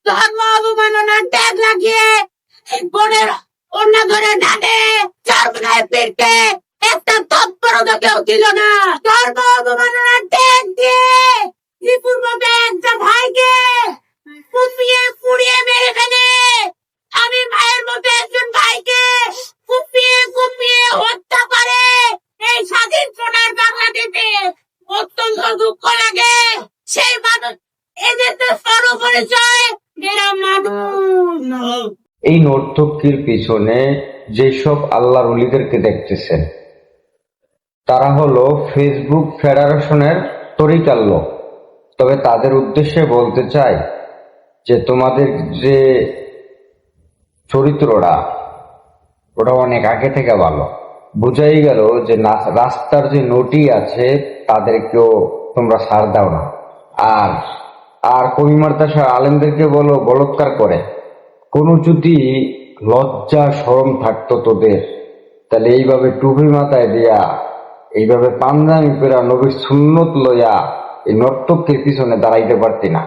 ধর্ম অবমাননার ট্যাগ লাগিয়ে বোনের অন্য ধরে ডানে চারমানায় পেটে একটা তৎপরতা কেউ দিল না। ধর্ম অবমাননার ট্যাগ দিয়ে ত্রিপুরভাবে একটা ভাইকে কুপিয়ে পুড়িয়ে মেরে ফেলে। আমি ভাইয়ের মতো একজন ভাইকে কুপিয়ে হত্যা করে এই স্বাধীন সোনার বাংলাদেশে অত্যন্ত দুঃখ লাগে। সেই মানুষ এদের তো সর্বপরিচয় এরা মানুষ। এই নর্তকীর পিছনে যেসব আল্লাহর ওলিদেরকে দেখতেছেন তারা হলো ফেসবুক ফেডারেশনের তরিকার লোক। তবে তাদের উদ্দেশ্যে বলতে চাই যে তোমাদের যে চরিত্রটা ওটা অনেক আগে থেকে ভালো। বুঝাই গেল যে রাস্তার যে নটি আছে তাদেরকেও তোমরা ছাড় দাও না। আর আর কবিমার্তাসা আলেমদেরকে বলো বলৎকার করে। কোনো যদি লজ্জা শরম থাকতো তোদের তাহলে এইভাবে টুপি মাথায় দিয়া এইভাবে পাঞ্জাবি পেরা নবীর সুন্নত লইয়া এই নর্তকের পিছনে দাঁড়াইতে পারতি না।